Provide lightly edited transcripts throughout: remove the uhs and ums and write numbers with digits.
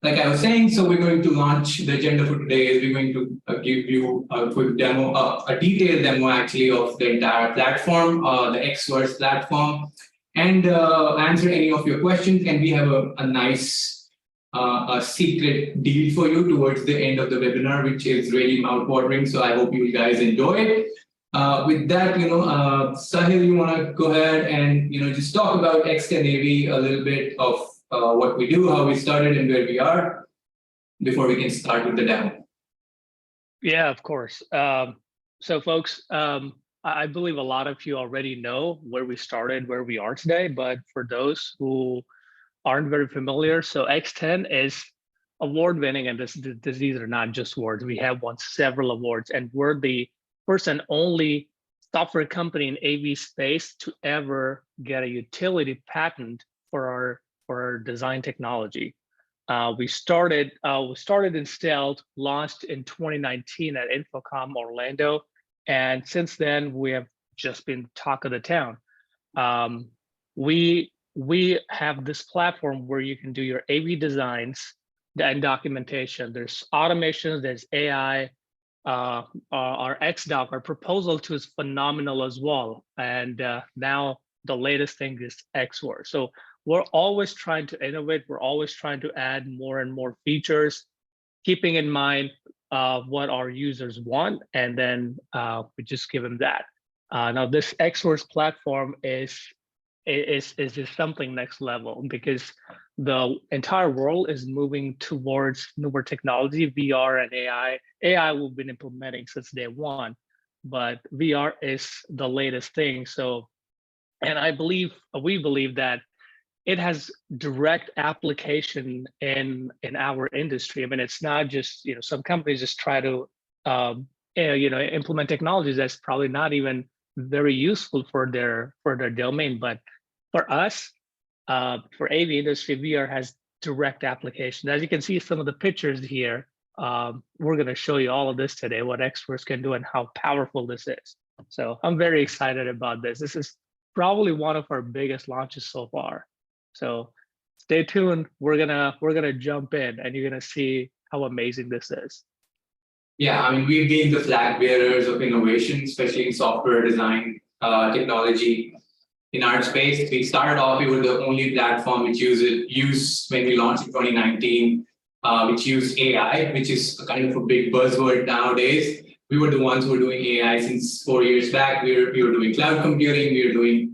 Like I was saying, so we're going to launch. The agenda for today is we're going to give you a quick demo, a detailed demo actually of the entire platform, the X-VRSE platform, and answer any of your questions. And we have a nice secret deal for you towards the end of the webinar, which is really mouth-watering. So I hope you guys enjoy it. With that, Sahil, you want to go ahead and just talk about XTEN-AV, a little bit of what we do, how we started, and where we are before we can start with the demo. Yeah, of course. So folks, I believe a lot of you already know where we started, where we are today, but for those who aren't very familiar, so XTEN is award-winning, and these are not just awards. We have won several awards, and we're the first and only software company in AV space to ever get a utility patent for our design technology. We started in stealth, launched in 2019 at InfoComm Orlando, and since then we have just been talk of the town. We have this platform where you can do your AV designs and documentation. There's automations, there's AI. Our XDoc, our proposal tool is phenomenal as well. And now the latest thing is X-VRSE. So we're always trying to innovate. We're always trying to add more and more features, keeping in mind what our users want, and then we just give them that. Now this X-VRSE platform is just something next level, because the entire world is moving towards newer technology, VR and AI. AI we've been implementing since day one, but VR is the latest thing. So, and we believe that it has direct application in our industry. I mean, it's not just, some companies just try to, implement technologies that's probably not even very useful for their domain. But for us, for AV industry, VR has direct application. As you can see some of the pictures here, we're going to show you all of this today, what X-VRSE can do and how powerful this is. So I'm very excited about this. This is probably one of our biggest launches so far. So stay tuned. We're gonna jump in, and you're gonna see how amazing this is. Yeah, I mean, we've been the flag bearers of innovation, especially in software design technology in our space. We started off, we were the only platform which used when we launched in 2019, which used AI, which is a kind of a big buzzword nowadays. We were the ones who were doing AI since 4 years back. We were doing cloud computing, we were doing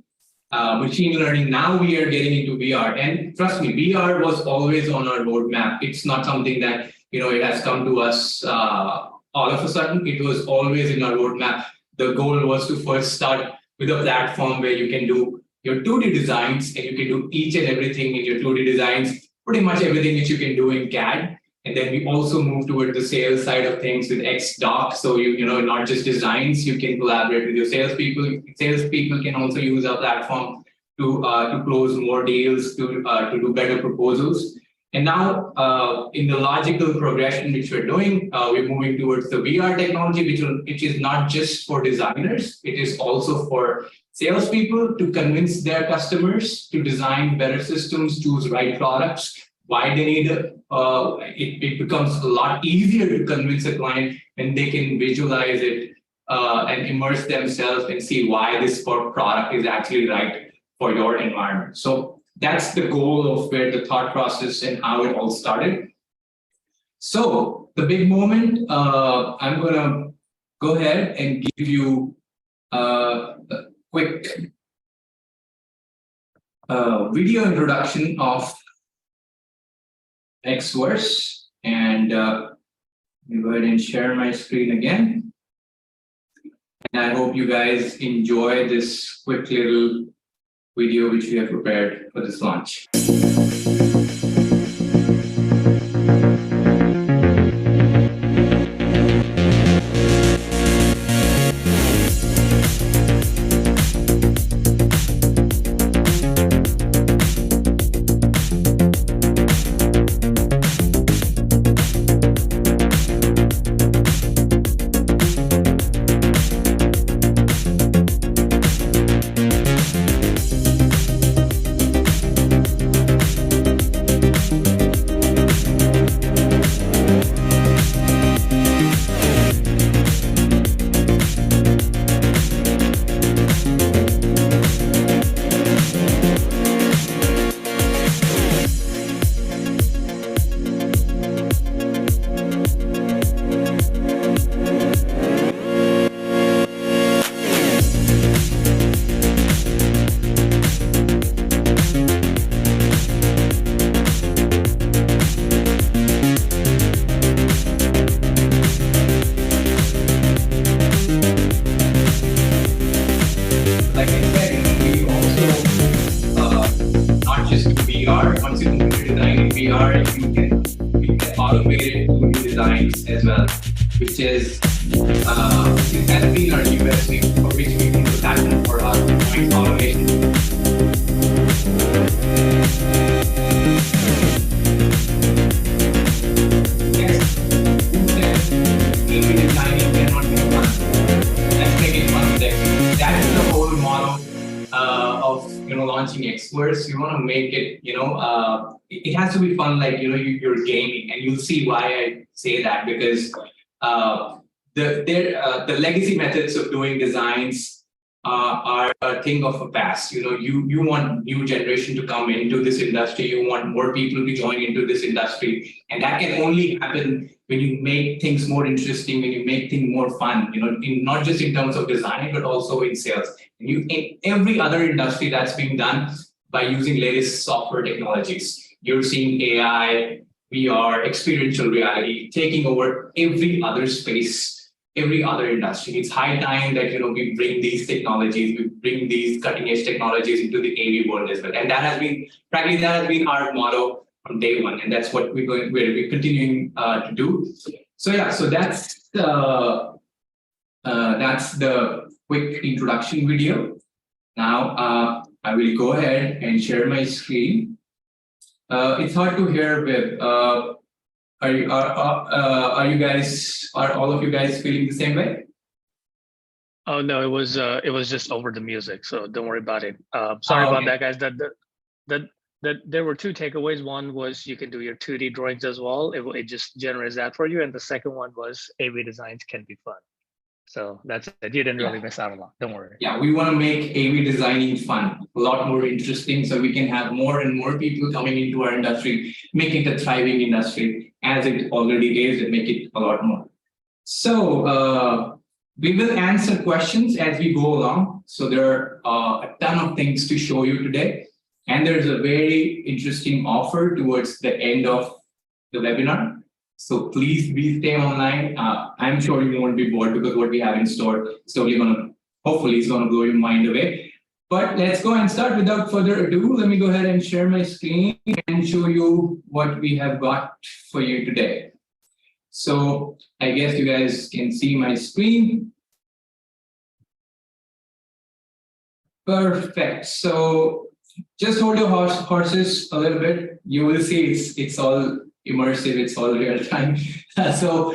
machine learning. Now we are getting into VR, and trust me, VR was always on our roadmap. It's not something that it has come to us all of a sudden. It was always in our roadmap. The goal was to first start with a platform where you can do your 2D designs, and you can do each and everything in your 2D designs, pretty much everything which you can do in CAD. And then we also move toward the sales side of things with XDoc. So not just designs, you can collaborate with your salespeople. Salespeople can also use our platform to close more deals, to do better proposals. And now in the logical progression which we're doing, we're moving towards the VR technology, which is not just for designers, it is also for salespeople to convince their customers to design better systems, choose right products. Why they need it becomes a lot easier to convince a client when they can visualize it and immerse themselves and see why this product is actually right for your environment. So that's the goal of where the thought process and how it all started. So the big moment, I'm gonna go ahead and give you a quick video introduction of X-VRSE, and let me go ahead and share my screen again. And I hope you guys enjoy this quick little video which we have prepared for this launch. as well, which is it has been our USP, for which we can do patent for our point automation. Yes, who said AV designing cannot be fun? Let's make it fun today. That is the whole model of launching X-VRSE. You want to make it it has to be fun, like you're gaming, and you'll see why I say that, because the legacy methods of doing designs are a thing of the past. You want new generation to come into this industry. You want more people to join into this industry, and that can only happen when you make things more interesting, when you make things more fun. Not just in terms of design, but also in sales. In every other industry, that's being done by using latest software technologies. You're seeing AI, VR, experiential reality taking over every other space, every other industry. It's high time that we bring these technologies, we bring these cutting-edge technologies into the AV world as well. And that has been our motto from day one, and that's what we're continuing to do. So yeah, so that's the quick introduction video. Now I will go ahead and share my screen. It's hard to hear, Viv. Are all of you guys feeling the same way? Oh no, it was just over the music, so don't worry about it. Sorry about that, guys. That there were two takeaways. One was you can do your 2D drawings as well. It just generates that for you, and the second one was AV designs can be fun. So that's it. You didn't really miss out a lot. Don't worry. Yeah, we want to make AV designing fun, a lot more interesting, so we can have more and more people coming into our industry, make it a thriving industry, as it already is, and make it a lot more. So we will answer questions as we go along. So there are a ton of things to show you today, and there's a very interesting offer towards the end of the webinar. So please stay online. I'm sure you won't be bored, because what we have in store is hopefully it's gonna blow your mind away. But let's go and start. Without further ado, let me go ahead and share my screen and show you what we have got for you today. So I guess you guys can see my screen. Perfect. So just hold your horses a little bit. You will see it's all immersive, it's all real time. So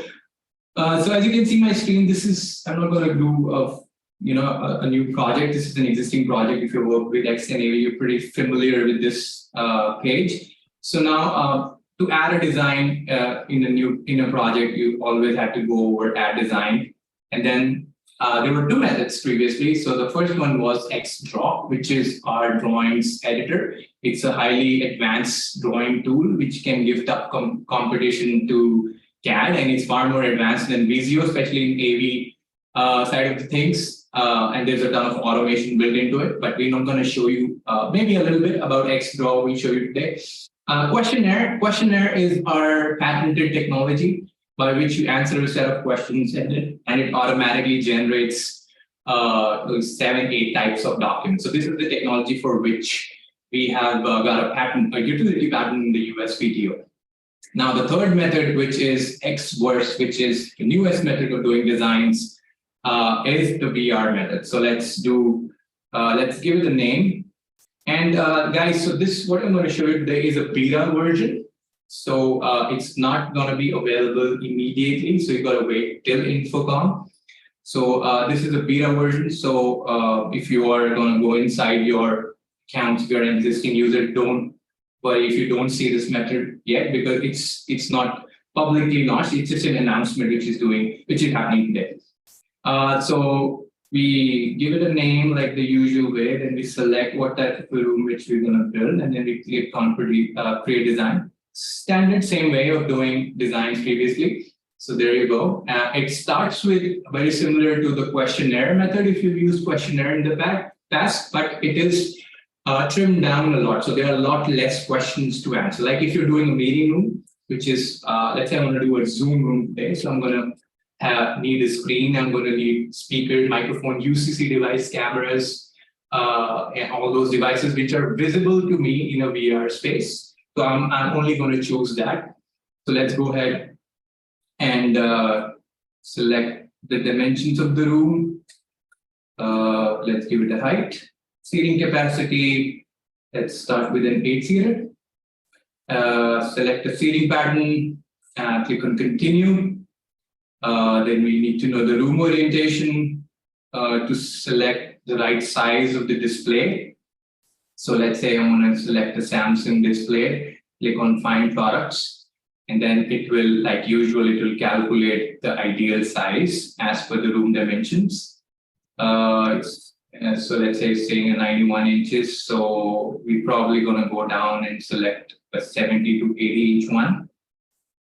as you can see my screen, this is, I'm not going to do a new project. This is an existing project. If you work with XTEN-AV, you're pretty familiar with this page. So now to add a design in a project, you always have to go over add design, and then there were two methods previously. So the first one was XDraw, which is our drawings editor. It's a highly advanced drawing tool which can give tough competition to CAD, and it's far more advanced than Visio, especially in AV side of the things. And there's a ton of automation built into it, but we're not going to show you maybe a little bit about XDraw. We'll show you today. Questionnaire is our patented technology by which you answer a set of questions, and it automatically generates 7-8 types of documents. So this is the technology for which we have got a patent, a utility patent in the USPTO. Now the third method, which is X-VRSE, which is the newest method of doing designs, is the VR method. So let's give it a name. And guys, so what I'm going to show you today is a beta version. So it's not going to be available immediately. So you got to wait till InfoComm. So this is a beta version. So if you are going to go inside your account, if you're an existing user, don't worry if you don't see this method yet, because it's not publicly launched. It's just an announcement which is happening today. So we give it a name like the usual way, then we select what type of room which we're going to build, and then we click on create design. Standard same way of doing designs previously. So there you go. It starts with very similar to the questionnaire method if you've used questionnaire in the past, but it is trimmed down a lot. So there are a lot less questions to answer. Like if you're doing a meeting room, which is, let's say I want to do a Zoom room today. So I'm going to need a screen. I'm going to need speakers, microphone, UCC device, cameras, and all those devices which are visible to me in a VR space. So I'm only going to choose that. So let's go ahead and select the dimensions of the room. Let's give it a height. Seating capacity, let's start with an 8-seater. Select the seating pattern, click on continue. Then we need to know the room orientation to select the right size of the display. So let's say I want to select a Samsung display, click on find products, and then it will, like usual, it will calculate the ideal size as per the room dimensions. So let's say it's saying a 91 inches. So we're probably going to go down and select a 70 to 80 inch one.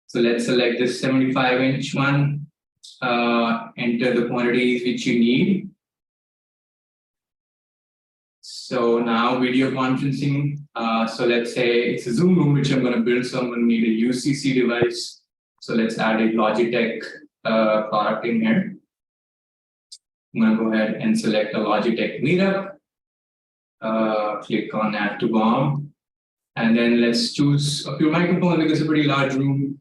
So let's select this 75 inch one, enter the quantities which you need. So now video conferencing. So let's say it's a Zoom room, which I'm going to build. So I'm going to need a UCC device. So let's add a Logitech product in here. I'm going to go ahead and select a Logitech meetup. Click on add to BOM. And then let's choose a few microphones because it's a pretty large room.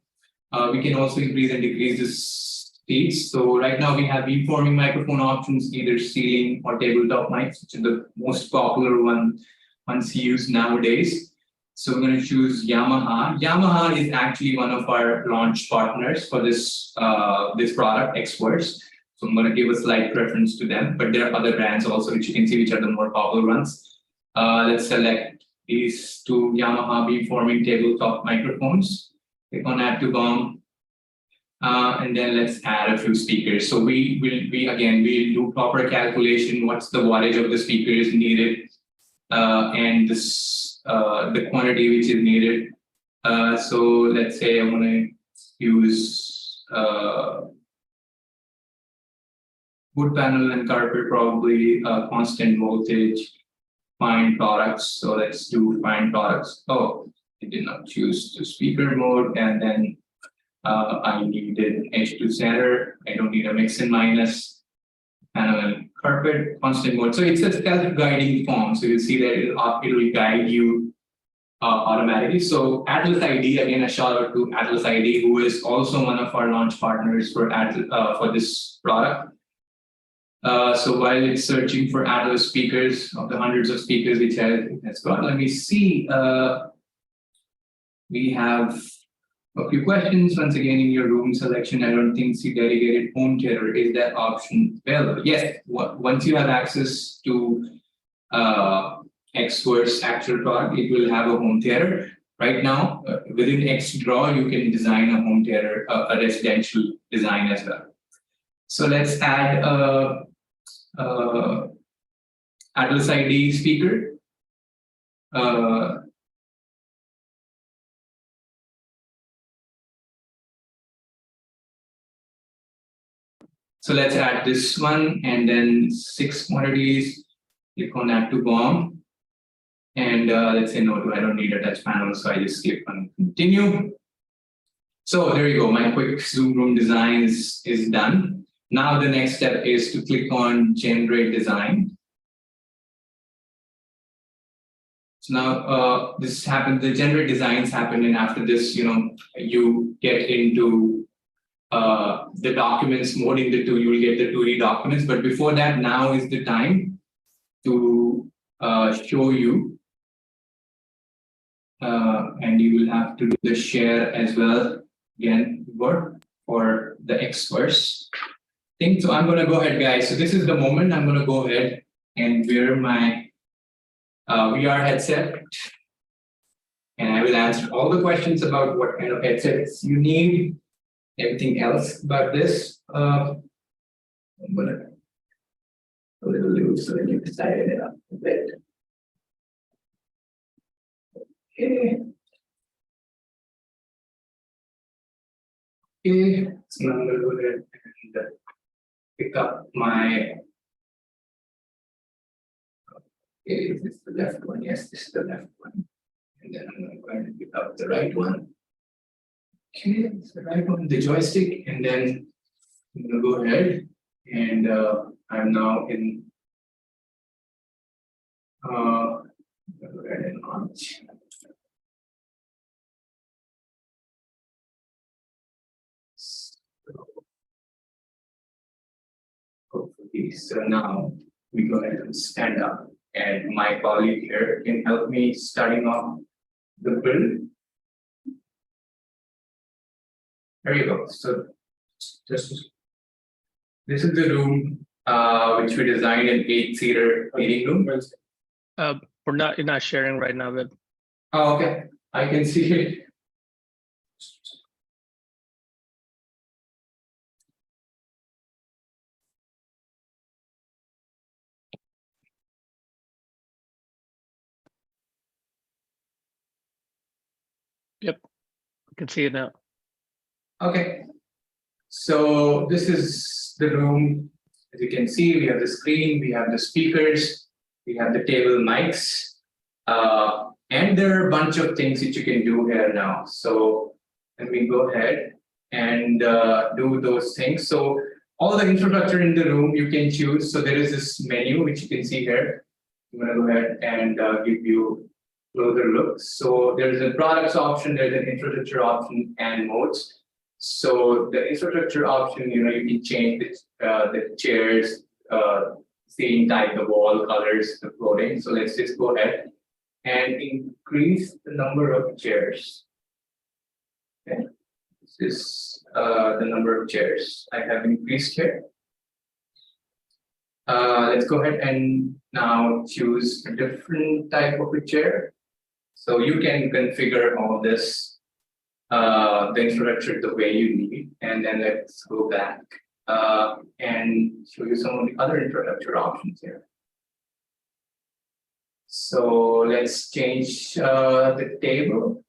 We can also increase and decrease the speeds. So right now we have beamforming microphone options, either ceiling or tabletop mics, which are the most popular ones used nowadays. So we're going to choose Yamaha. Yamaha is actually one of our launch partners for this product, X-VRSE. So I'm going to give a slight preference to them, but there are other brands also, which you can see, which are the more popular ones. Let's select these two Yamaha beamforming tabletop microphones. Click on add to BOM. And then let's add a few speakers. So we'll do proper calculation. What's the wattage of the speakers needed, and this the quantity which is needed. So let's say I want to use wood panel and carpet, probably constant voltage. Find products. So let's do find products. Oh, I did not choose the speaker mode, and then I needed edge to center. I don't need a mix and minus. Panel and carpet, constant mode. So it's a self-guiding form. So you'll see that it will guide you automatically. So Atlas ID, again, a shout out to Atlas ID, who is also one of our launch partners for this product. So while it's searching for Atlas speakers, of the hundreds of speakers which has got, let me see. We have a few questions. Once again, in your room selection, I don't think see dedicated home theater. Is that option available? Yes. Once you have access to X-VRSE actual product, it will have a home theater. Right now, within XDraw, you can design a home theater, a residential design as well. So let's add Atlas ID speaker. So let's add this one, and then 6 quantities. Click on add to BOM. And let's say no, I don't need a touch panel, so I just click on continue. So there you go, my quick Zoom room design is done. Now the next step is to click on generate design. So now this happened, the generate designs happen, and after this, you get into the documents mode. In the two, you will get the 2D documents. But before that, now is the time to show you, and you will have to do the share as well again for the X-VRSE thing. So I'm going to go ahead, guys. So this is the moment I'm going to go ahead and wear my VR headset, and I will answer all the questions about what kind of headsets you need. Everything else about this, I'm gonna a little loose so that you can tighten it up a bit. Okay. Okay, so now I'm gonna go ahead and pick up my. Okay, is this the left one? Yes, this is the left one. And then I'm gonna go ahead and pick up the right one. Okay, it's the right one, the joystick, and then I'm going to go ahead and I'm now in go ahead and launch. Okay, so now we go ahead and stand up, and my colleague here can help me starting off the build. There you go. So this is the room which we designed, an 8-seater meeting room. We're not sharing right now, but Oh, okay. I can see it. yep, I can see it now. Okay. So this is the room. As you can see, we have the screen, we have the speakers, we have the table mics, and there are a bunch of things that you can do here now. So let me go ahead and do those things. So all the infrastructure in the room you can choose. So there is this menu which you can see here. I'm going to go ahead and give you a closer look. So there's a products option, there's an infrastructure option, and modes. So the infrastructure option, you can change the chairs, scene type, the wall colors, the floating. So let's just go ahead and increase the number of chairs. Okay, this is the number of chairs I have increased here. Let's go ahead and now choose a different type of a chair. So you can configure all this, the infrastructure the way you need, and then let's go back and show you some of the other infrastructure options here. So let's change the table.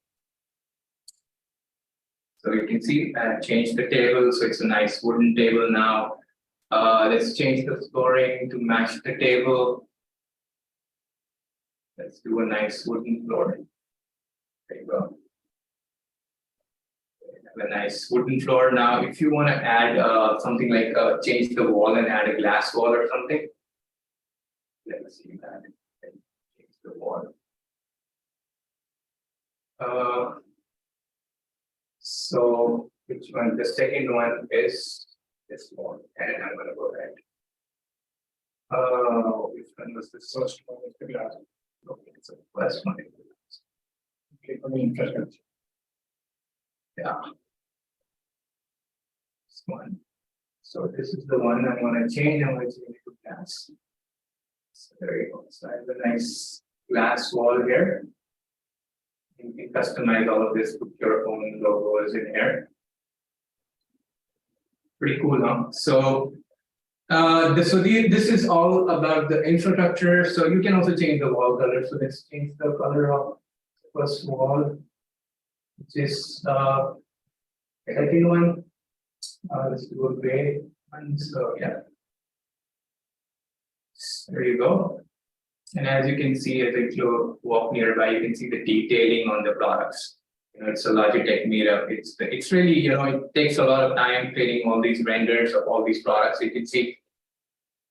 So you can see I changed the table, so it's a nice wooden table now. Let's change the flooring to match the table. Let's do a nice wooden flooring. There you go. A nice wooden floor. Now, if you want to add something like change the wall and add a glass wall or something, let's see that. Change the wall. So, which one? The second one is this one, and I'm going to go ahead. Which one was the first one? Is the glass. Okay, it's the first one. Okay, for me, infrastructure. Yeah. This one. So this is the one I'm going to change. I'm going to change it to glass. So there you go. So I have a nice glass wall here. You can customize all of this, put your own logos in here. Pretty cool, huh? So, this is all about the infrastructure. So you can also change the wall color. So let's change the color of the first wall, which is the second one. Let's do a gray one. So yeah, there you go. And as you can see, as I walk nearby, you can see the detailing on the products. It's a Logitech meetup. It's really, it takes a lot of time creating all these renders of all these products. You can see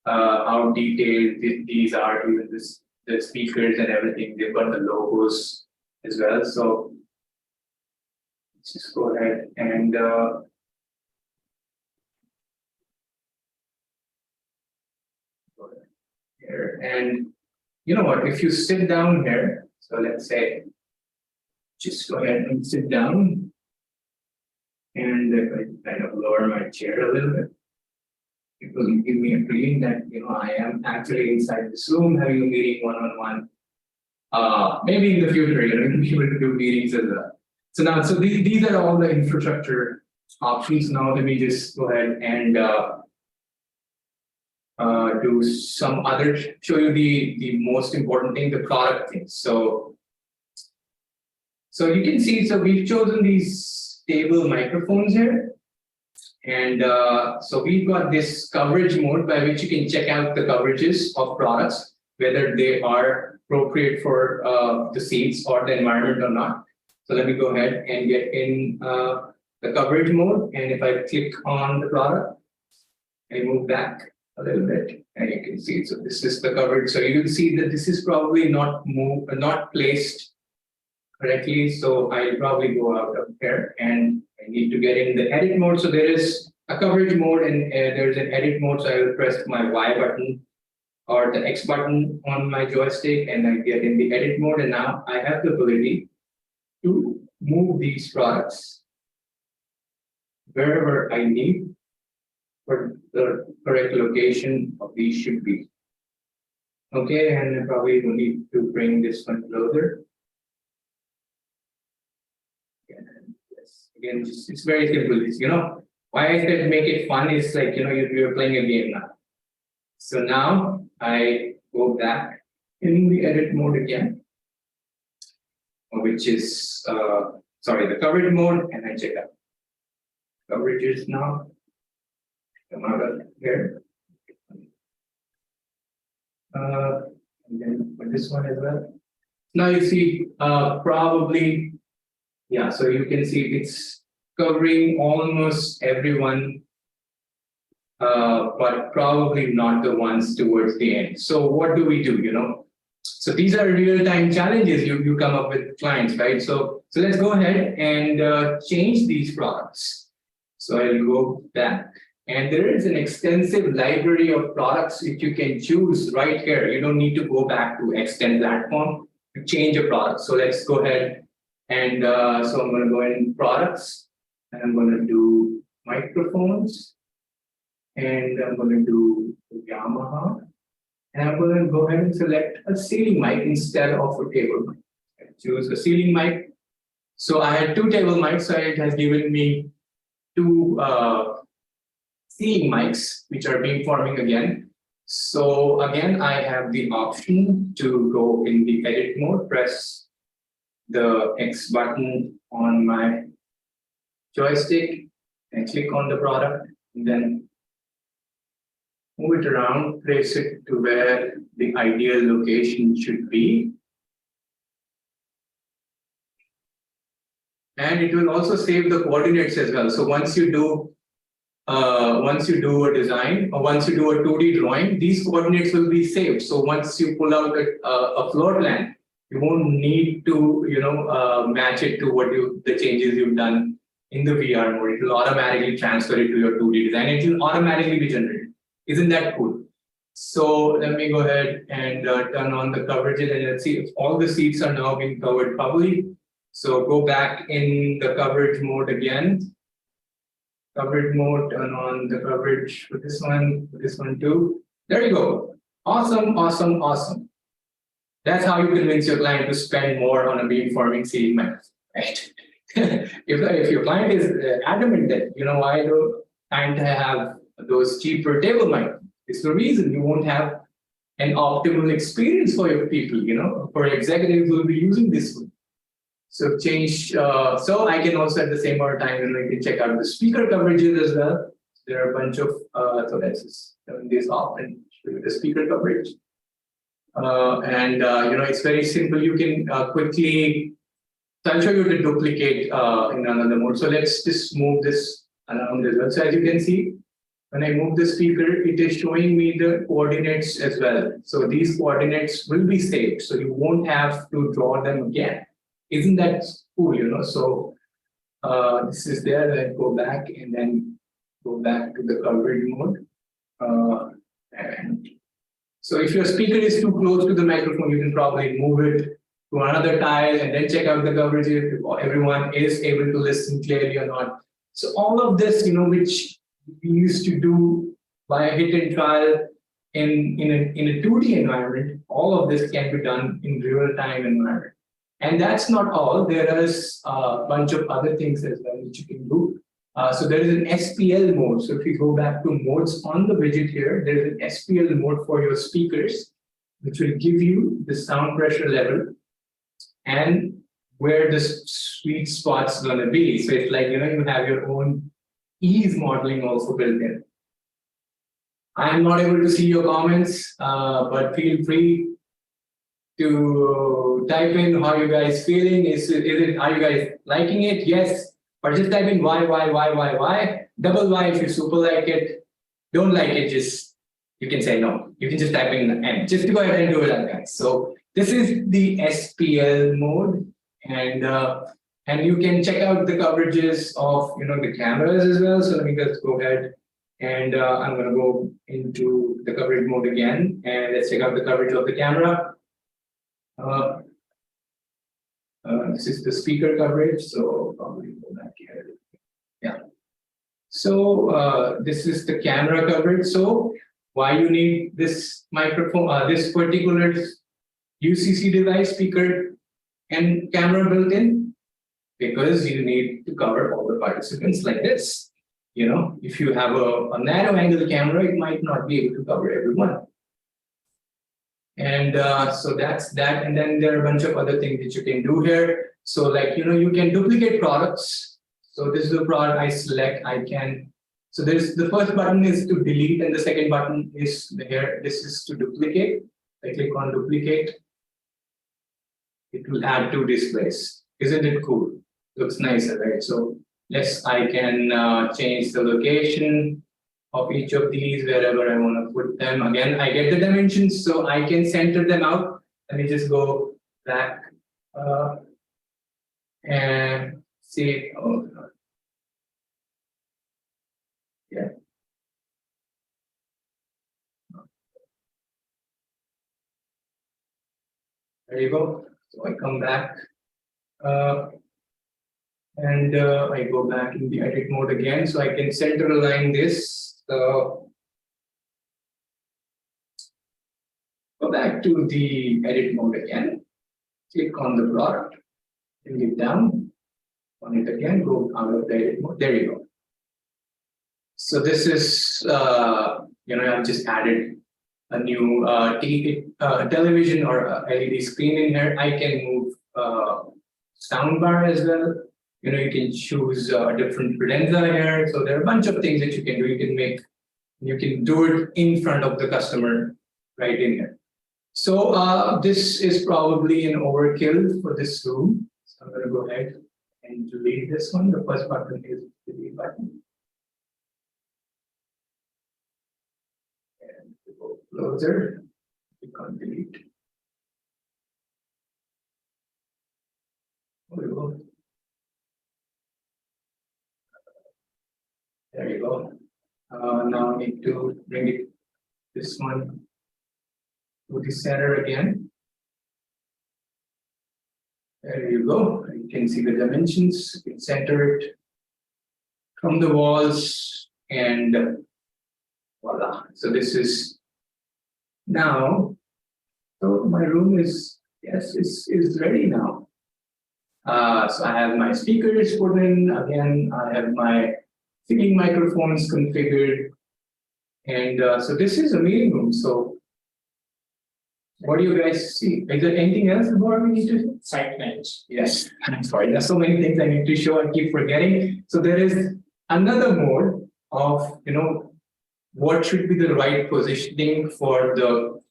how detailed these are, even the speakers and everything. They've got the logos as well. So let's just go ahead and here. And you know what? If you sit down here, so let's say, just go ahead and sit down, and if I kind of lower my chair a little bit, it will give me a feeling that I am actually inside this room having a meeting one-on-one. Maybe in the future, we'll be able to do meetings as well. So now, these are all the infrastructure options. Now let me just go ahead and do some other, show you the most important thing, the product things. So you can see, so we've chosen these table microphones here. And so we've got this coverage mode by which you can check out the coverages of products, whether they are appropriate for the seats or the environment or not. So let me go ahead and get in the coverage mode. And if I click on the product, I move back a little bit, and you can see, so this is the coverage. So you can see that this is probably not placed correctly. So I'll probably go out of here, and I need to get in the edit mode. So there is a coverage mode and there's an edit mode. So I will press my Y button or the X button on my joystick and I get in the edit mode. And now I have the ability to move these products wherever I need for the correct location of these should be. Okay, and I probably will need to bring this one closer. And yes, again, it's very simple. It's, why I said make it fun is like, you're playing a game now. So now I go back in the edit mode again, which is, the coverage mode, and I check out coverages now. Come out of here. And then for this one as well. Now you see, probably, yeah, so you can see it's covering almost everyone, but probably not the ones towards the end. So what do we do, So these are real-time challenges you come up with clients, right? So let's go ahead and change these products. So I'll go back. And there is an extensive library of products which you can choose right here. You don't need to go back to XTEN platform to change a product. So let's go ahead and so I'm going to go in products and I'm going to do microphones and I'm going to do Yamaha and I'm going to go ahead and select a ceiling mic instead of a table mic. I choose a ceiling mic. So I had two table mics, so it has given me two ceiling mics, which are beamforming again. So again, I have the option to go in the edit mode, press the X button on my joystick and click on the product, and then move it around, place it to where the ideal location should be. And it will also save the coordinates as well. So once you do a design or once you do a 2D drawing, these coordinates will be saved. So once you pull out a floor plan, you won't need to match it to the changes you've done in the VR mode. It will automatically transfer it to your 2D design. It will automatically be generated. Isn't that cool? So let me go ahead and turn on the coverages and let's see if all the seats are now being covered properly. So go back in the coverage mode again. Coverage mode, turn on the coverage for this one too. There you go. Awesome, awesome, awesome. That's how you convince your client to spend more on a beamforming ceiling mic, right? if your client is adamant that, I don't time to have those cheaper table mic, it's the reason you won't have an optimal experience for your people, for executives who will be using this one. So change, so I can also at the same amount of time, you can check out the speaker coverages as well. There are a bunch of, so let's just turn this off and show you the speaker coverage. It's very simple. You can quickly, so I'll show you the duplicate in another mode. So let's just move this around as well. So as you can see, when I move the speaker, it is showing me the coordinates as well. So these coordinates will be saved. So you won't have to draw them again. Isn't that cool, So this is there, then go back and then go back to the coverage mode. And so if your speaker is too close to the microphone, you can probably move it to another tile and then check out the coverage if everyone is able to listen clearly or not. So all of this, which we used to do by hit and trial in a 2D environment, all of this can be done in real-time environment. And that's not all. There is a bunch of other things as well which you can do. So there is an SPL mode. So if you go back to modes on the widget here, there is an SPL mode for your speakers, which will give you the sound pressure level and where the sweet spot's going to be. So it's like, you have your own ease modeling also built in. I'm not able to see your comments, but feel free to type in how you guys feeling. Are you guys liking it? Yes. Or just type in why. Double Y if you super like it. Don't like it, you can say no. You can just type in N. Just to go ahead and do it, guys. So this is the SPL mode. And you can check out the coverages of the cameras as well. So let me just go ahead and I'm going to go into the coverage mode again, and let's check out the coverage of the camera. This is the speaker coverage, so probably go back here. Yeah. So this is the camera coverage. So why you need this microphone, this particular UCC device, speaker and camera built in? Because you need to cover all the participants like this. If you have a narrow angle camera, it might not be able to cover everyone. And so that's that. And then there are a bunch of other things that you can do here. So like, you can duplicate products. So this is the product I select. So there's the first button is to delete, and the second button is here. This is to duplicate. I click on duplicate. It will add two displays. Isn't it cool? Looks nice, right? So yes, I can change the location of each of these wherever I want to put them. Again, I get the dimensions, so I can center them out. Let me just go back and see. Oh, yeah. There you go. So I come back. And I go back in the edit mode again, so I can center align this. Go back to the edit mode again. Click on the product, bring it down, on it again, go out of the edit mode. There you go. So this is, I've just added a new television or LED screen in here. I can move soundbar as well. You can choose a different credenza here. So there are a bunch of things that you can do. You can do it in front of the customer right in here. So this is probably an overkill for this room. So I'm going to go ahead and delete this one. The first button is the delete button. And go closer, click on delete. There we go. There you go. Now I need to bring this one to the center again. There you go. You can see the dimensions. You can center it from the walls, and voila. So this is now. So my room is ready now. So I have my speakers put in again. I have my singing microphones configured, and so this is a meeting room. So what do you guys see? Is there anything else about we need to Site lines? Yes, I'm sorry. There's so many things I need to show. I keep forgetting. So there is another mode of what should be the right positioning for the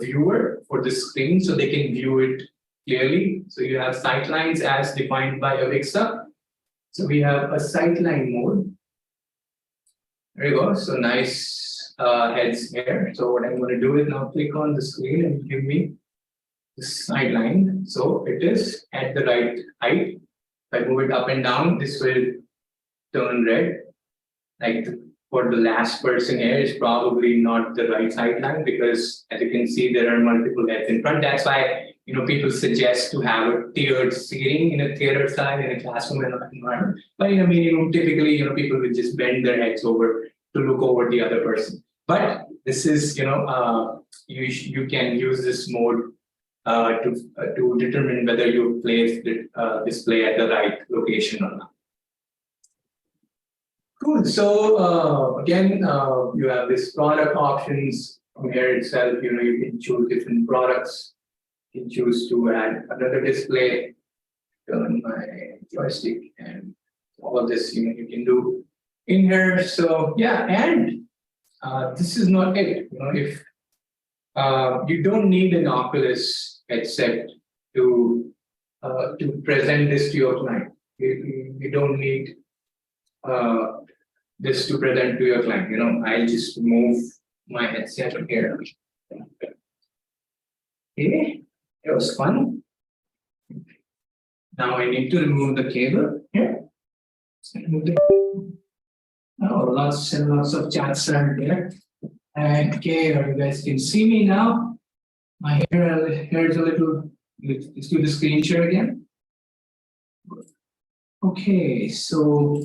viewer for the screen, so they can view it clearly. So you have sight lines as defined by Alexa. So we have a sightline mode. There you go. So nice heads here. So what I'm going to do is now click on the screen and give me the sightline. So it is at the right height. If I move it up and down, this will turn red. Like for the last person here is probably not the right sightline, because as you can see, there are multiple heads in front. That's why people suggest to have a tiered seating in a theater side, in a classroom environment. But in a meeting room, typically, people will just bend their heads over to look over the other person. But this is, you can use this mode to determine whether you place the display at the right location or not. Cool. So again, you have this product options from here itself. You can choose different products. You can choose to add another display, turn my joystick, and all of this you can do in here. So yeah, and this is not it. If you don't need an Oculus headset to present this to your client. You don't need this to present to your client. I'll just move my headset here. Okay, it was fun. Now I need to remove the cable here. Oh, lots and lots of chats are there. And okay, you guys can see me now. My hair is a little. Let's do the screen share again. Okay, so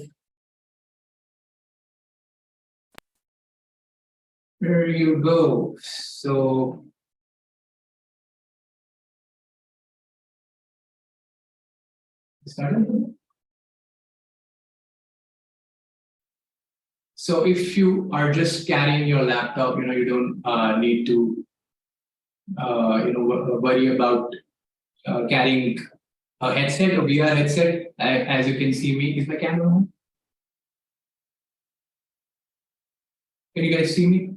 there you go. So started. So if you are just carrying your laptop, you don't need to worry about carrying a headset or VR headset. As you can see me, is my camera on? Can you guys see me?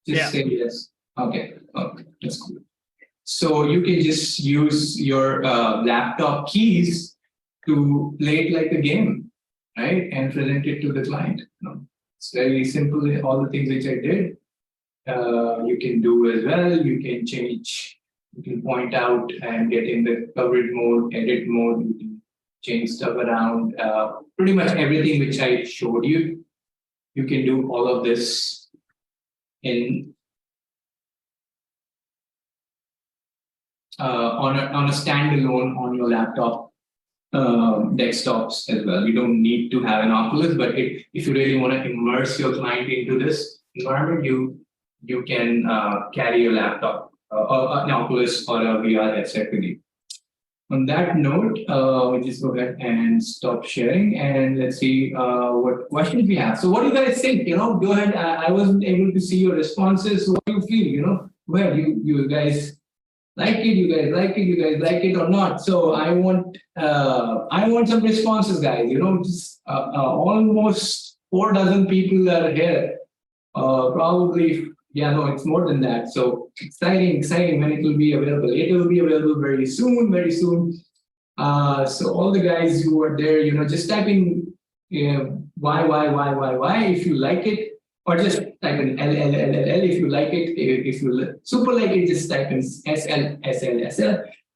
Just say yes. Okay, that's cool. So you can just use your laptop keys to play it like a game, right? And present it to the client. It's very simple. All the things which I did, you can do as well. You can change. You can point out and get in the coverage mode, edit mode. You can change stuff around. Pretty much everything which I showed you, you can do all of this in on a standalone on your laptop desktops as well. You don't need to have an Oculus, but if you really want to immerse your client into this environment, you can carry your laptop or an Oculus or a VR headset with you. On that note, we'll just go ahead and stop sharing and let's see what questions we have. So what do you guys think? Go ahead. I wasn't able to see your responses. So what do you feel? Well, you guys like it, you guys like it or not. So I want some responses, guys. Just, almost 4 dozen people are here. Probably, yeah, no, it's more than that. So exciting when it will be available. It will be available very soon. So all the guys who are there, just type in why if you like it. Or just type in L if you like it. If you super like it, just type in SL.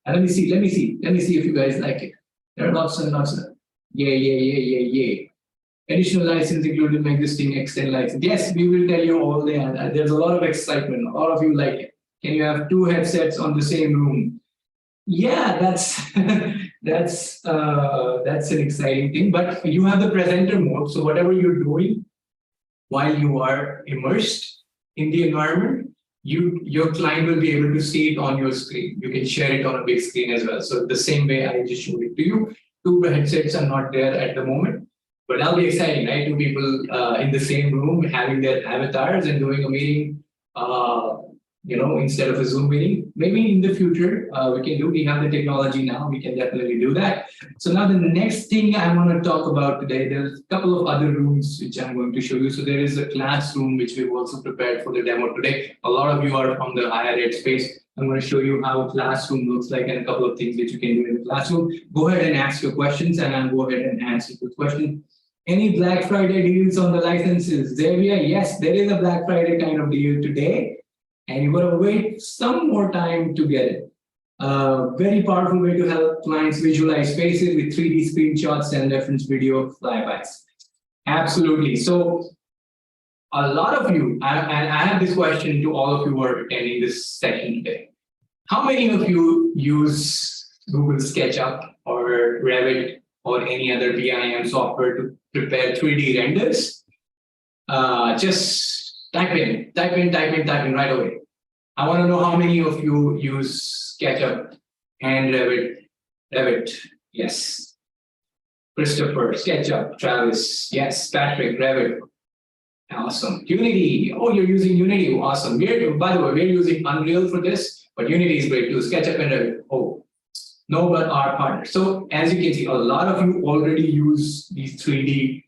And let me see if you guys like it. There are lots and lots of yay. Additional license included in my existing XTEN license. Yes, we will tell you all that. There's a lot of excitement. All of you like it. Can you have 2 headsets on the same room? Yeah, that's an exciting thing. But you have the presenter mode, so whatever you're doing while you are immersed in the environment, your client will be able to see it on your screen. You can share it on a big screen as well. So the same way I just showed it to you, 2 headsets are not there at the moment, but that'll be exciting, right? 2 people in the same room having their avatars and doing a meeting, instead of a Zoom meeting. Maybe in the future we have the technology now, we can definitely do that. So now the next thing I want to talk about today, there's a couple of other rooms which I'm going to show you. So there is a classroom which we've also prepared for the demo today. A lot of you are from the higher ed space. I'm going to show you how a classroom looks like and a couple of things that you can do in the classroom. Go ahead and ask your questions and I'll go ahead and answer the question. Any Black Friday deals on the licenses? Xavier, yes, there is a Black Friday kind of deal today. And you're going to wait some more time to get it. Very powerful way to help clients visualize spaces with 3D screenshots and reference video flybys. Absolutely. So a lot of you, I have this question to all of you who are attending this session today. How many of you use Google SketchUp or Revit or any other BIM software to prepare 3D renders? Just type in right away. I want to know how many of you use SketchUp and Revit. Yes. Christopher, SketchUp, Travis, yes. Patrick, Revit. Awesome. Unity. Oh, you're using Unity. Awesome. By the way, we're using Unreal for this, but Unity is great too. SketchUp and Revit. Oh, no, but our partner. So as you can see, a lot of you already use these 3D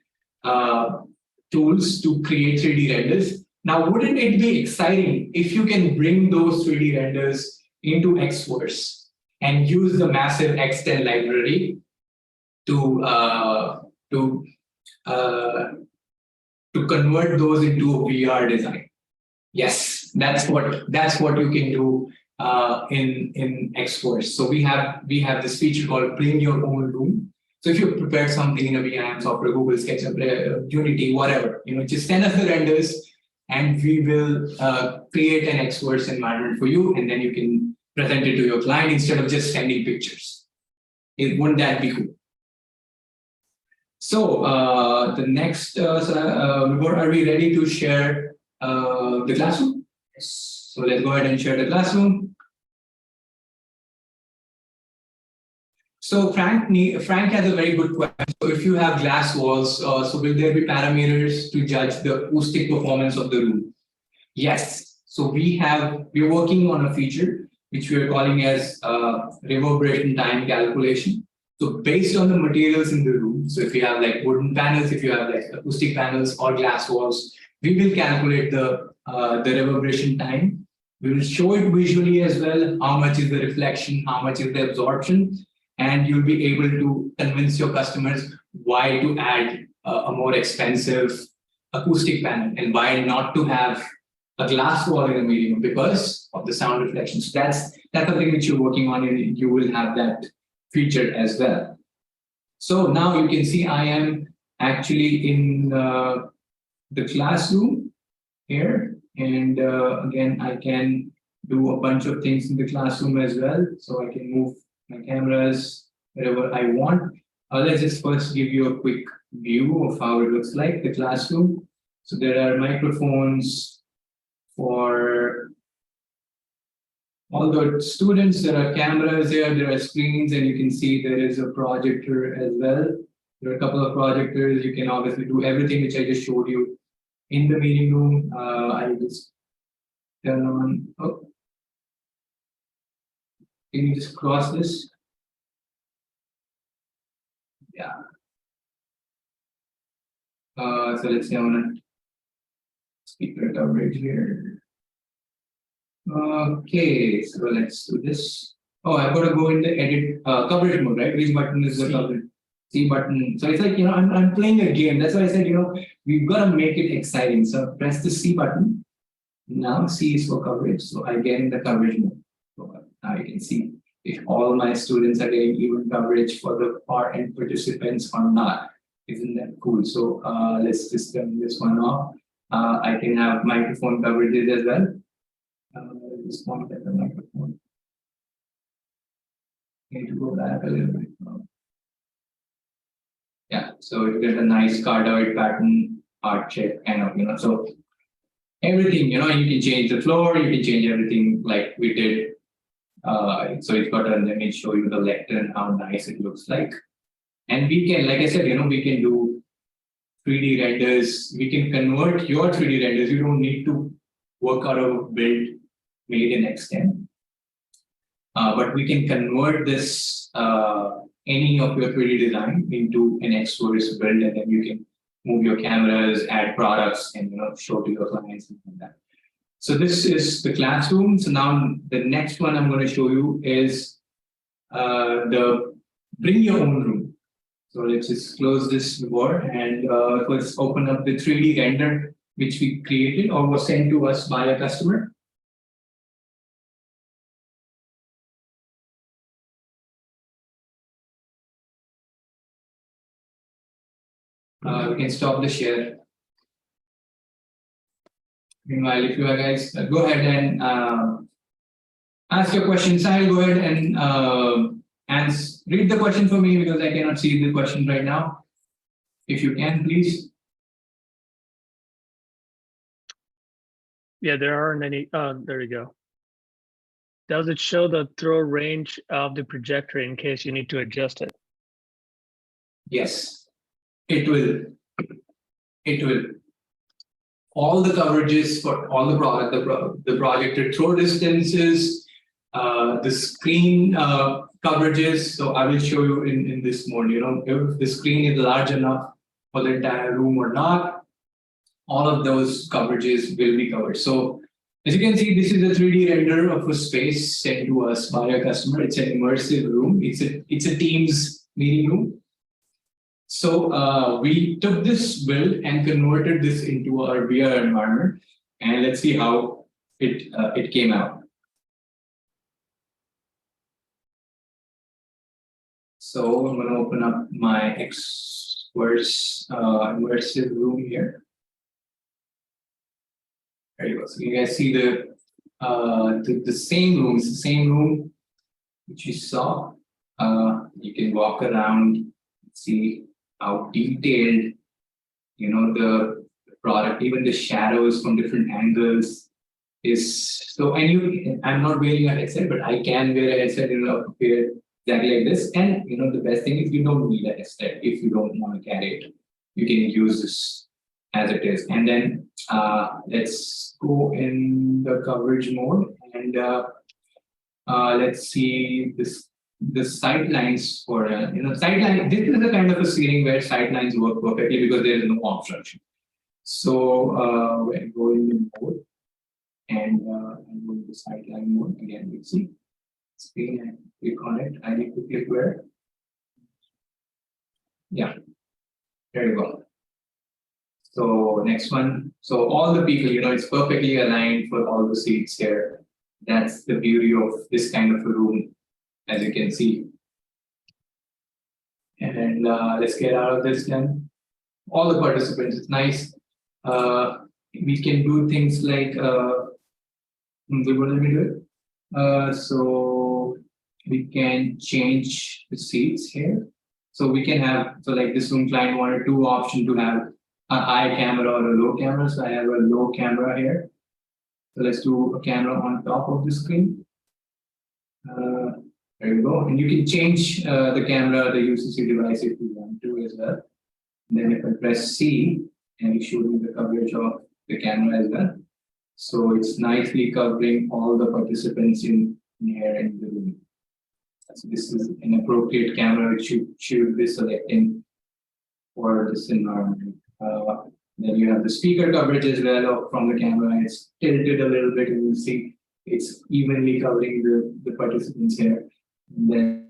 tools to create 3D renders. Now, wouldn't it be exciting if you can bring those 3D renders into XVRSE and use the massive XTEN library to convert those into a VR design? Yes, that's what you can do in X-VRSE. So we have this feature called bring your own room. So if you prepare something in a VIM software, Google, SketchUp, Unity, whatever, just send us the renders, and we will create an X-VRSE environment for you, and then you can present it to your client instead of just sending pictures. Wouldn't that be cool? So the next, are we ready to share the classroom? Yes. So let's go ahead and share the classroom. So Frank has a very good question. So if you have glass walls, so will there be parameters to judge the acoustic performance of the room? Yes. So we're working on a feature which we are calling as reverberation time calculation. So based on the materials in the room, so if you have like wooden panels, if you have like acoustic panels or glass walls, we will calculate the reverberation time. We will show it visually as well, how much is the reflection, how much is the absorption, and you'll be able to convince your customers why to add a more expensive acoustic panel and why not to have a glass wall in a meeting room because of the sound reflection. So that's something which you're working on, and you will have that featured as well. So now you can see I am actually in the classroom here, and again I can do a bunch of things in the classroom as well. So I can move my cameras wherever I want. Let's just first give you a quick view of how it looks like, the classroom. So there are microphones for all the students, there are cameras here, there are screens, and you can see there is a projector as well. There are a couple of projectors. You can obviously do everything which I just showed you in the meeting room. I just turn on. Oh. Can you just cross this? Yeah. So let's say I want to speaker coverage here. Okay, so let's do this. Oh, I've got to go in the edit coverage mode, right? Which button is the coverage? C button. So it's like, I'm playing a game. That's why I said, we've got to make it exciting. So press the C button. Now C is for coverage. So I get in the coverage mode. So now you can see if all my students are getting even coverage for the far end participants or not. Isn't that cool? So let's just turn this one off. I can have microphone coverages as well. Just point at the microphone. Need to go back a little bit. Yeah, so you get a nice cardioid pattern, heart check, kind of, so everything, and you can change the floor, you can change everything like we did. So it's got let me show you the lectern, how nice it looks like. And we can, like I said, we can do 3D renders. We can convert your 3D renders. You don't need to work out a build made in XTEN. But we can convert this, any of your 3D design into an X-VRSE build, and then you can move your cameras, add products, and show to your clients and like that. So this is the classroom. So now the next one I'm going to show you is the bring your own room. So let's just close this door and let's open up the 3D render which we created or was sent to us by a customer. We can stop the share. Meanwhile, if you guys go ahead and ask your questions, I'll go ahead and read the question for me because I cannot see the question right now. If you can, please. Yeah, there aren't any. There you go. Does it show the throw range of the projector in case you need to adjust it? Yes, it will. It will. All the coverages for all the product, the projected throw distances, the screen coverages. So I will show you in this mode. If the screen is large enough for the entire room or not, all of those coverages will be covered. So as you can see, this is a 3D render of a space sent to us by a customer. It's an immersive room. It's a Teams meeting room. So we took this build and converted this into our VR environment, and let's see how it came out. So I'm going to open up my immersive room here. There you go. So you guys see the same room. It's the same room which you saw. You can walk around, see how detailed, the product, even the shadows from different angles is. So, and I'm not wearing a headset, but I can wear a headset and appear exactly like this. And the best thing is you don't need a headset if you don't want to carry it. You can use this as it is. And then let's go in the coverage mode and let's see the sightlines for sightline. This is the kind of a ceiling where sightlines work perfectly because there is no obstruction. So we go in the mode and go into sightline mode again. We see screen and click on it. I need to click where? Yeah, there you go. So next one. So all the people, it's perfectly aligned for all the seats here. That's the beauty of this kind of a room, as you can see. And let's get out of this then. All the participants, it's nice. We can do things like, let me do it. So we can change the seats here. So we can have, so like this room client wanted two options to have a high camera or a low camera. So I have a low camera here. So let's do a camera on top of the screen. There you go. And you can change the camera, the UCC device if you want to as well. And then if I press C, and it shows me the coverage of the camera as well. So it's nicely covering all the participants in here in the room. So this is an appropriate camera which you should be selecting for this environment. Then you have the speaker coverage as well from the camera. It's tilted a little bit, and you see it's evenly covering the participants here. And then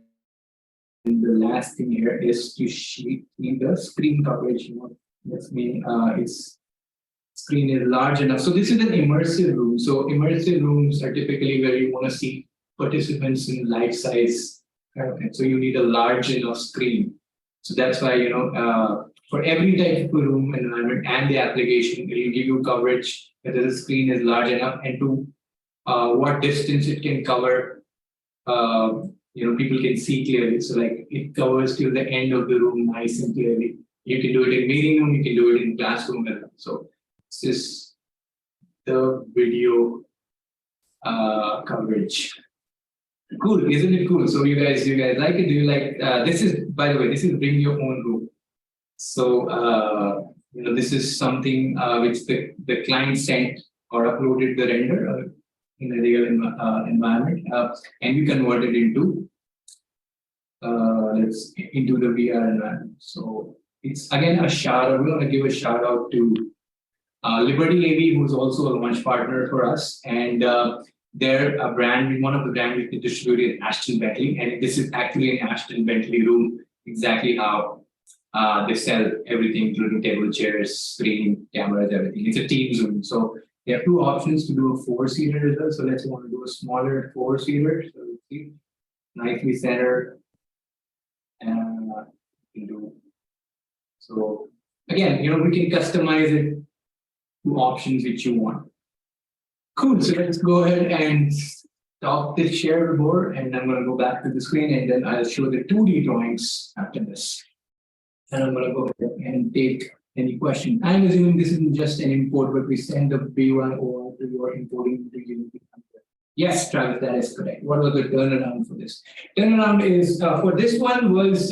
the last thing here is to see the screen coverage. That's mean its screen is large enough. So this is an immersive room. So immersive rooms are typically where you want to see participants in life size. So you need a large enough screen. So that's why for every type of room environment and the application, it will give you coverage whether the screen is large enough and to what distance it can cover. People can see clearly. So like it covers till the end of the room nice and clearly. You can do it in meeting room, you can do it in classroom as well. So this is the video coverage. Cool, isn't it cool? So you guys like it? Do you like this is, by the way, this is bring your own room. So this is something which the client sent or uploaded the render in a real environment, and we converted into into the VR environment. So it's again a shout out. We want to give a shout out to Liberty AV, who's also a launch partner for us, and they're a brand, one of the brands we distributed in Ashton Bentley, and this is actually an Ashton Bentley room, exactly how they sell everything, including table chairs, screen, cameras, everything. It's a Teams room, so they have two options to do a 4-seater as well. So let's want to do a smaller 4-seater. So let's see, nicely centered, and so again, we can customize it to options which you want. Cool. So let's go ahead and stop this share board, and I'm going to go back to the screen, and then I'll show the 2D drawings after this. And I'm going to go ahead and take any question. I'm assuming this isn't just an import, but we send the B1 over to your importing to Unity. Yes, Travis, that is correct. What was the turnaround for this? Turnaround is for this one was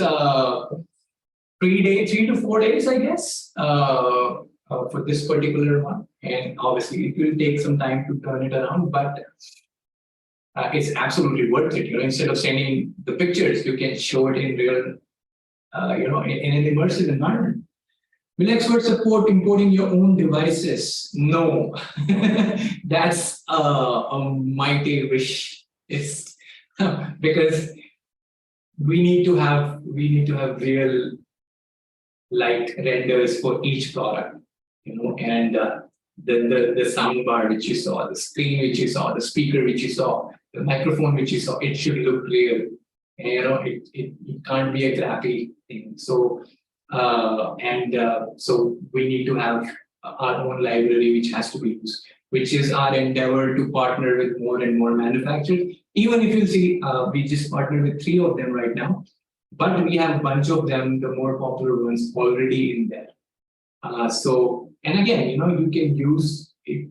3 to 4 days, I guess, for this particular one. And obviously, it will take some time to turn it around, but it's absolutely worth it. Instead of sending the pictures, you can show it in real, in an immersive environment. Will Expert support importing your own devices? No, that's a mighty wish. It's because we need to have real light renders for each product, and the sound bar which you saw, the screen which you saw, the speaker which you saw, the microphone which you saw, it should look real. And, it can't be a crappy thing. So so we need to have our own library which has to be used, which is our endeavor to partner with more and more manufacturers. Even if you see, we just partnered with 3 of them right now, but we have a bunch of them, the more popular ones, already in there. And again, you can use it,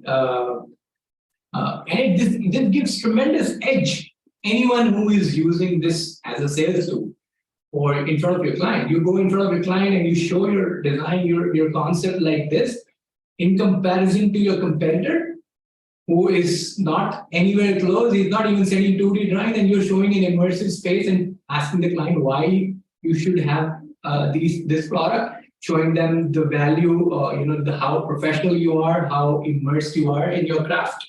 and this gives tremendous edge. Anyone who is using this as a sales tool or in front of your client, you go in front of your client and you show your design, your concept like this, in comparison to your competitor, who is not anywhere close, he's not even sending 2D drawings, and you're showing an immersive space and asking the client why you should have this product, showing them the value, how professional you are, how immersed you are in your craft.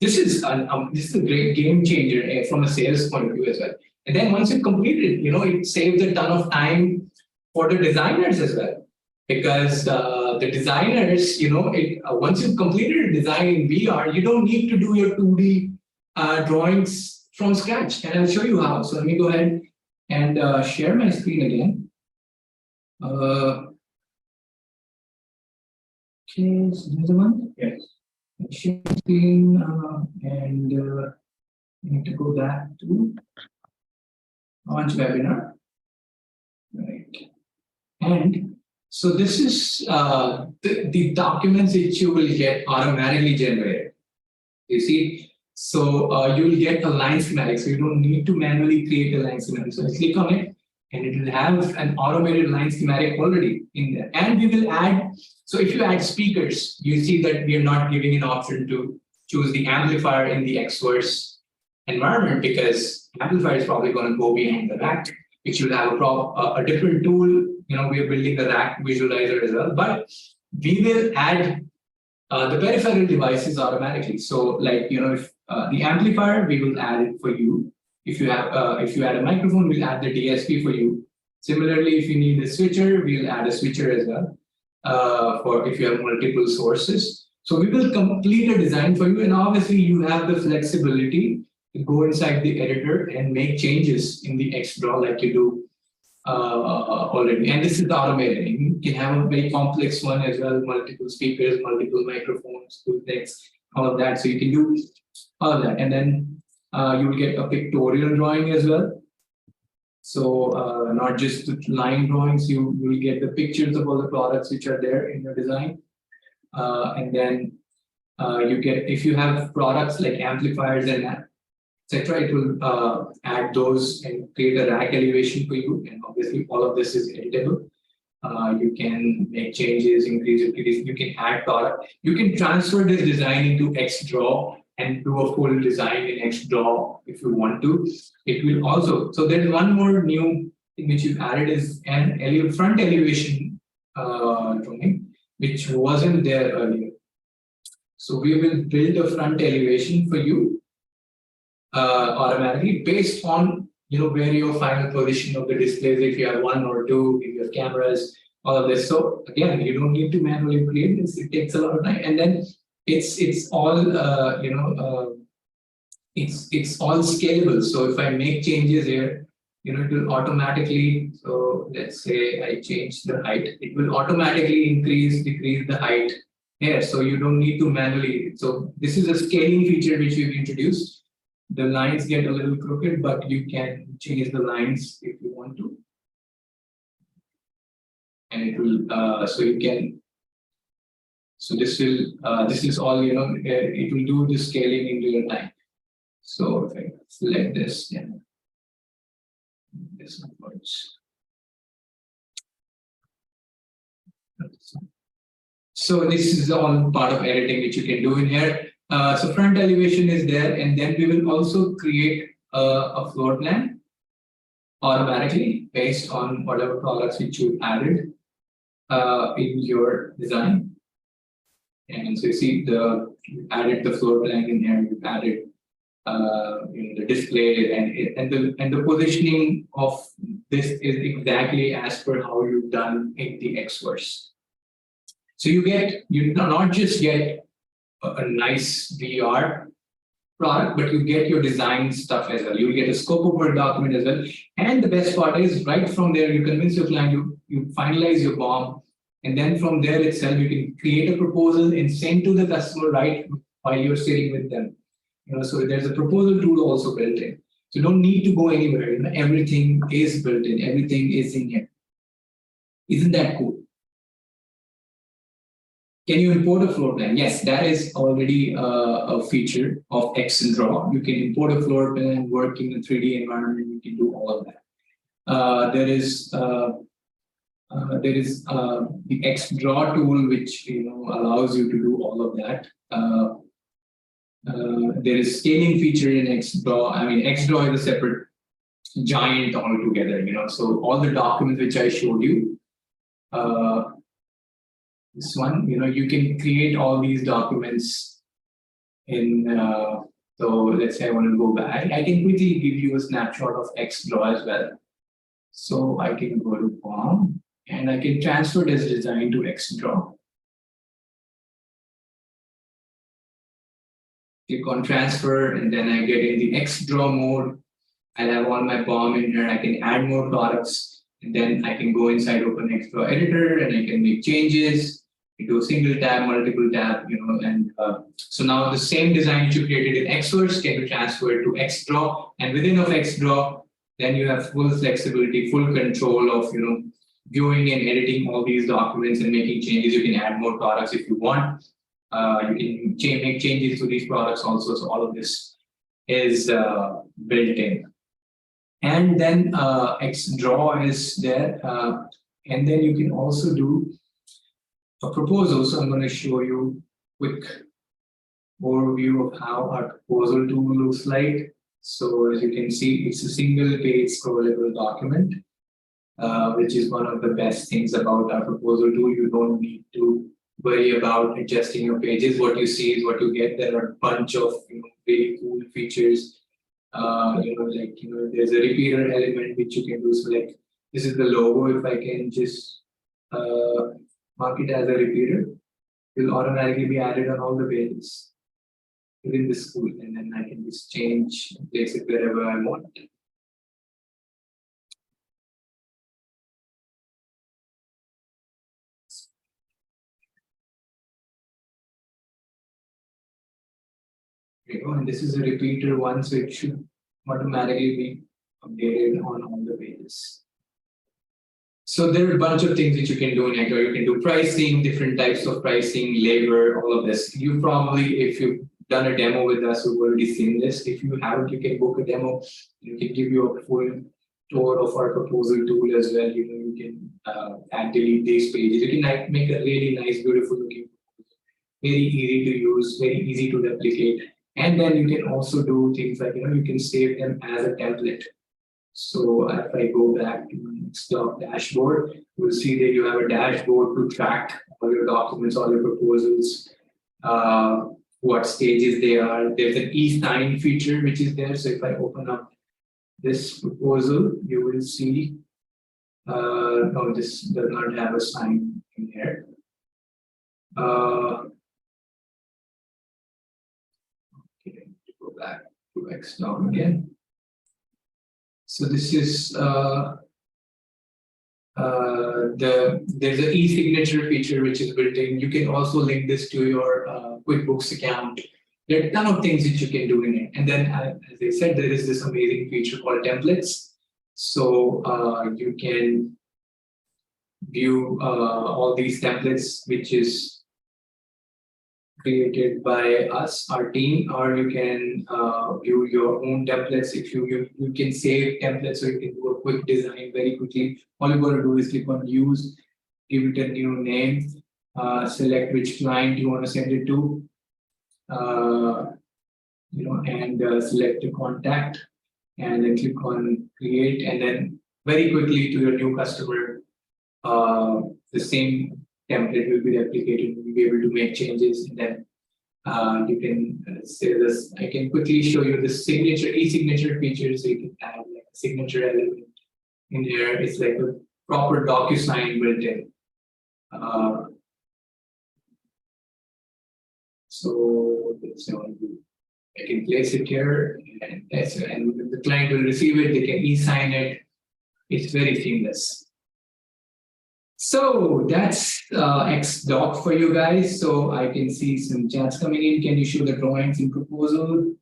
This is a great game changer from a sales point of view as well. And then once you complete it, it saves a ton of time for the designers as well. Because the designers, once you've completed a design in VR, you don't need to do your 2D drawings from scratch. And I'll show you how. So let me go ahead and share my screen again. Okay, so there's the one. Yes. Share screen and I need to go back to launch webinar. Right. And so this is the documents that you will get automatically generated. You see, so you will get a line schematic. So you don't need to manually create a line schematic. So I click on it, and it will have an automated line schematic already in there. And we will add. So if you add speakers, you see that we are not giving an option to choose the amplifier in the XVRSE environment, because amplifier is probably going to go behind the rack, which will have a different tool. We are building the rack visualizer as well, but we will add the peripheral devices automatically. So, like if the amplifier, we will add it for you. If you add a microphone, we'll add the DSP for you. Similarly, if you need a switcher, we'll add a switcher as well. For if you have multiple sources, so we will complete a design for you, and obviously you have the flexibility to go inside the editor and make changes in the XDraw like you do already. And this is automated. You can have a very complex one as well, multiple speakers, multiple microphones, decks, all of that. So you can do all of that. And then you will get a pictorial drawing as well. So not just the line drawings, you will get the pictures of all the products which are there in your design. And then you get, if you have products like amplifiers and that, etc., it will add those and create a rack elevation for you. And obviously, all of this is editable. You can make changes, increase, decrease. You can add product. You can transfer this design into XDraw and do a full design in XDraw if you want to. It will also. So there's one more new thing which you've added is an front elevation drawing, which wasn't there earlier. So we will build a front elevation for you automatically based on where your final position of the displays, if you have 1 or 2, if you have cameras, all of this. So again, you don't need to manually create this. It takes a lot of time, and then it's all it's all scalable. So if I make changes here, it will automatically. So let's say I change the height, it will automatically increase, decrease the height here. So you don't need to manually. So this is a scaling feature which we've introduced. The lines get a little crooked, but you can change the lines if you want to. And it will, so you can, so this is all, it will do the scaling in real time. So if I select this, then this works. So this is all part of editing which you can do in here. So front elevation is there, and then we will also create a floor plan automatically based on whatever products which you added in your design. And so you see you added the floor plan in here, you added the display, and the positioning of this is exactly as per how you've done in the XVRSE. So you not just get a nice VR, product, but you get your design stuff as well. You get a scope of work document as well. And the best part is right from there, you convince your client, you finalize your BOM, and then from there itself, you can create a proposal and send to the customer right while you're sitting with them. So there's a proposal tool also built in. So you don't need to go anywhere. Everything is built in, everything is in here. Isn't that cool? Can you import a floor plan? Yes, that is already a feature of XTEN-AV. You can import a floor plan, work in a 3D environment. You can do all of that. There is the XTEN-AV tool, which allows you to do all of that. There is scaling feature in XTEN-AV. I mean, XTEN-AV is a separate giant altogether. So all the documents which I showed you. This one, you can create all these documents in, so let's say I want to go back. I can quickly give you a snapshot of XTEN-AV as well. So I can go to BOM and I can transfer this design to XTEN-AV. Click on transfer and then I get in the XTEN-AV mode. I'll have all my BOM in here. I can add more products. And then I can go inside Open XTEN-AV editor and I can make changes. Do a single tab, multiple tab, and so now the same design which you created in XVerse can be transferred to XTEN-AV, and within of XTEN-AV, then you have full flexibility, full control of viewing and editing all these documents and making changes. You can add more products if you want. You can make changes to these products also. So all of this is built in. And then XTEN-AV is there, and then you can also do a proposal. So I'm going to show you a quick overview of how our proposal tool looks like. So as you can see, it's a single page scrollable document, which is one of the best things about our proposal tool. You don't need to worry about adjusting your pages. What you see is what you get. There are a bunch of really cool features. There's a repeater element which you can do. So like this is the logo. If I can just mark it as a repeater, it will automatically be added on all the pages within the school, and then I can just change and place it wherever I want. There you go, and this is a repeater one, so it should automatically be updated on all the pages. So there are a bunch of things that you can do in XTEN-AV. You can do pricing, different types of pricing, labor, all of this. You probably, if you've done a demo with us, you've already seen this. If you haven't, you can book a demo. You can give you a full tour of our proposal tool as well. You can add, delete these pages. You can make a really nice, beautiful looking, very easy to use, very easy to replicate. And then you can also do things like, you can save them as a template. So if I go back to my XTEN-AV dashboard, you'll see that you have a dashboard to track all your documents, all your proposals, what stages they are. There's an e-sign feature which is there. So if I open up this proposal, you will see, no, this does not have a sign in here. Okay, go back to XTEN-AV again. So this is there's an e-signature feature which is built in. You can also link this to your QuickBooks account. There are a ton of things that you can do in it. And then, as I said, there is this amazing feature called templates. So you can view all these templates, which is created by us, our team, or you can view your own templates. If you can save templates, so you can do a quick design very quickly. All you got to do is click on use, give it a new name, select which client you want to send it to, and select the contact, and then click on create, and then very quickly to your new customer, the same template will be replicated. You'll be able to make changes, and then you can say this. I can quickly show you the signature, e-signature feature. So you can add like a signature element in here. It's like a proper DocuSign built in. So let's say I want to do I can place it here, and the client will receive it. They can e-sign it. It's very seamless. So that's XDoc for you guys. So I can see some chats coming in. Can you show the drawings in proposal?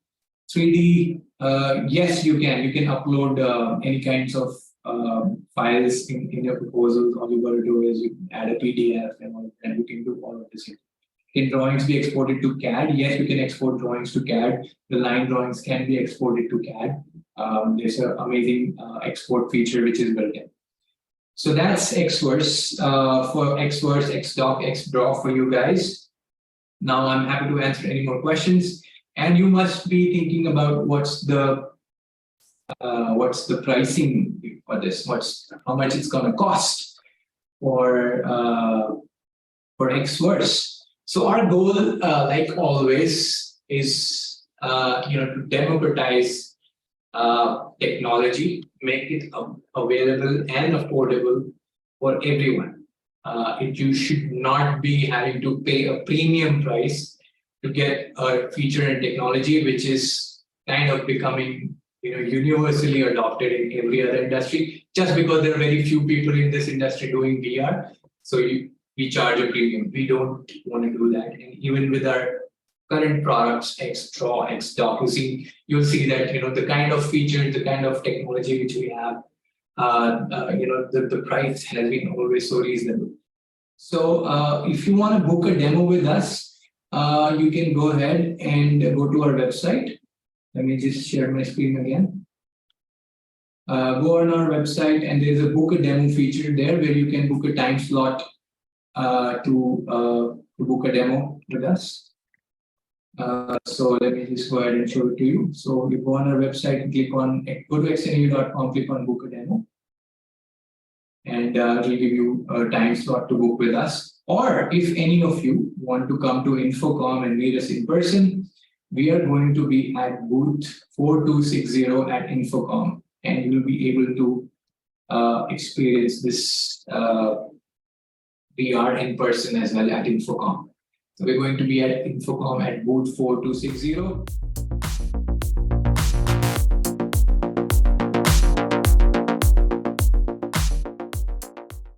3D, yes, you can. You can upload any kinds of files in your proposals. All you got to do is you add a PDF and you can do all of this. Can drawings be exported to CAD? Yes, you can export drawings to CAD. The line drawings can be exported to CAD. There's an amazing export feature which is built in. So that's XVRSE for XVRSE, XDoc, XDraw for you guys. Now I'm happy to answer any more questions. And you must be thinking about what's the pricing for this? How much it's going to cost for XVRSE? So our goal, like always, is to democratize technology, make it available and affordable for everyone. You should not be having to pay a premium price to get a feature and technology which is kind of becoming universally adopted in every other industry, just because there are very few people in this industry doing VR. So we charge a premium. We don't want to do that. And even with our current products, XDraw, XDoc, you'll see that the kind of features, the kind of technology which we have, the price has been always so reasonable. So if you want to book a demo with us, you can go ahead and go to our website. Let me just share my screen again. Go on our website, and there's a book a demo feature there where you can book a time slot to book a demo with us. So let me just go ahead and show it to you. So you go on our website and go to XTEN-AV.com, click on book a demo. And it will give you a time slot to book with us. Or if any of you want to come to InfoComm and meet us in person, we are going to be at booth 4260 at InfoComm, and you will be able to experience this VR in person as well at InfoComm. So we're going to be at InfoComm at booth 4260.